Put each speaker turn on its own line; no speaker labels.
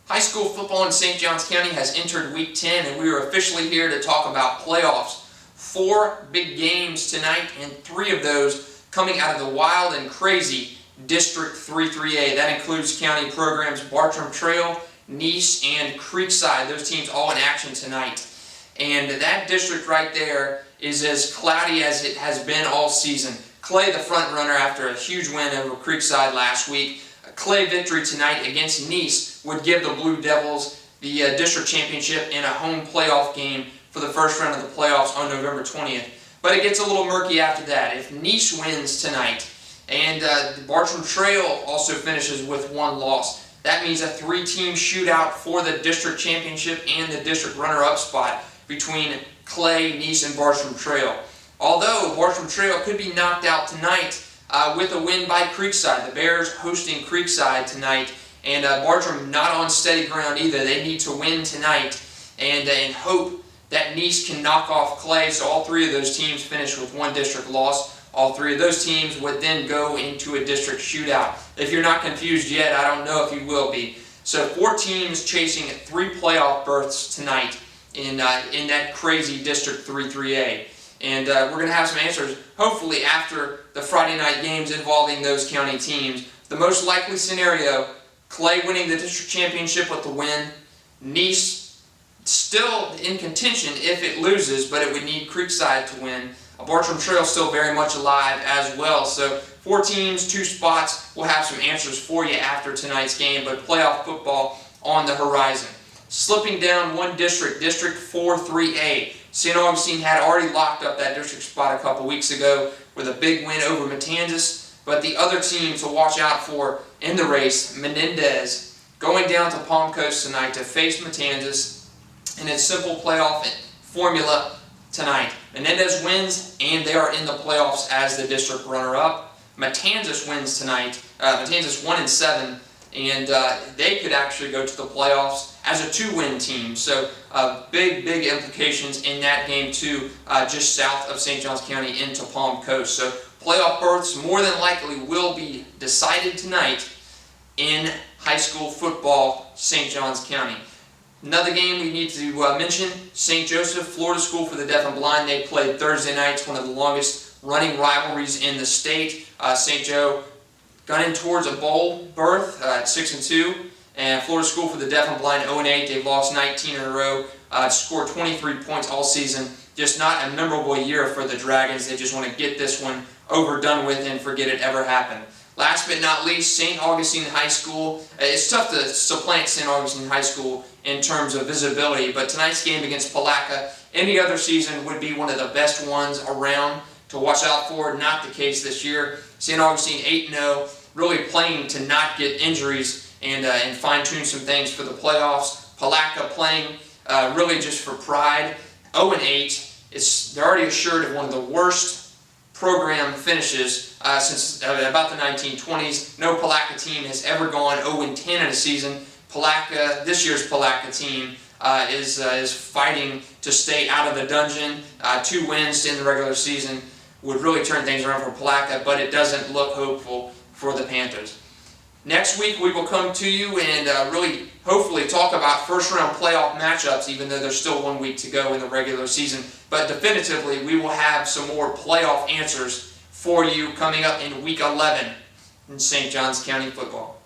High school football in St. Johns County has entered Week 10, and we are officially here to talk about playoffs. 4 big games tonight, and 3 of those coming out of the wild and crazy District 3-3A. That includes county programs Bartram Trail, Nice, and Creekside. Those teams all in action tonight. And that district right there is as cloudy as it has been all season. Clay, the front runner after a huge win over Creekside last week. A Clay victory tonight against Nice would give the Blue Devils the district championship in a home playoff game for the first round of the playoffs on November 20th. But it gets a little murky after that. If Nice wins tonight and the Bartram Trail also finishes with 1 loss, that means a 3-team shootout for the district championship and the district runner-up spot between Clay, Nice, and Bartram Trail. Although Bartram Trail could be knocked out tonight with a win by Creekside. The Bears hosting Creekside tonight, and Bartram not on steady ground either. They need to win tonight and hope that Nice can knock off Clay, so all 3 of those teams finish with 1 district loss. All 3 of those teams would then go into a district shootout. If you're not confused yet, I don't know if you will be. So 4 teams chasing 3 playoff berths tonight in that crazy District 3-3A. And we're going to have some answers, hopefully, after the Friday night games involving those county teams. The most likely scenario, Clay winning the district championship with the win. Nice still in contention if it loses, but it would need Creekside to win. Bartram Trail still very much alive as well. So 4 teams, 2 spots. We'll have some answers for you after tonight's game, but playoff football on the horizon. Slipping down 1 district, District 4-3A. St. Augustine had already locked up that district spot a couple weeks ago with a big win over Matanzas, but the other team to watch out for in the race, Menendez, going down to Palm Coast tonight to face Matanzas in its simple playoff formula tonight. Menendez wins, and they are in the playoffs as the district runner-up. Matanzas wins tonight. Matanzas 1-7, and they could actually go to the playoffs as a 2-win team. So big implications in that game too, just south of St. Johns County into Palm Coast. So playoff berths more than likely will be decided tonight in high school football, St. Johns County. Another game we need to mention, St. Joseph, Florida School for the Deaf and Blind. They played Thursday night. It's one of the longest running rivalries in the state. St. Joe gunning towards a bowl berth at 6-2. And Florida School for the Deaf and Blind 0-8. They've lost 19 in a row. Scored 23 points all season. Just not a memorable year for the Dragons. They just want to get this one overdone with and forget it ever happened. Last but not least, St. Augustine High School. It's tough to supplant St. Augustine High School in terms of visibility, but tonight's game against Palatka, any other season would be one of the best ones around to watch out for. Not the case this year. St. Augustine 8-0, really playing to not get injuries and fine-tune some things for the playoffs. Palatka playing really just for pride. 0-8. They're already assured of one of the worst program finishes since about the 1920s. No Palatka team has ever gone 0-10 in a season. This year's Palatka team is fighting to stay out of the dungeon. 2 wins in the regular season would really turn things around for Palatka, but it doesn't look hopeful for the Panthers. Next week we will come to you and really hopefully talk about first-round playoff matchups, even though there's still 1 week to go in the regular season. But definitively, we will have some more playoff answers for you coming up in Week 11 in St. Johns County football.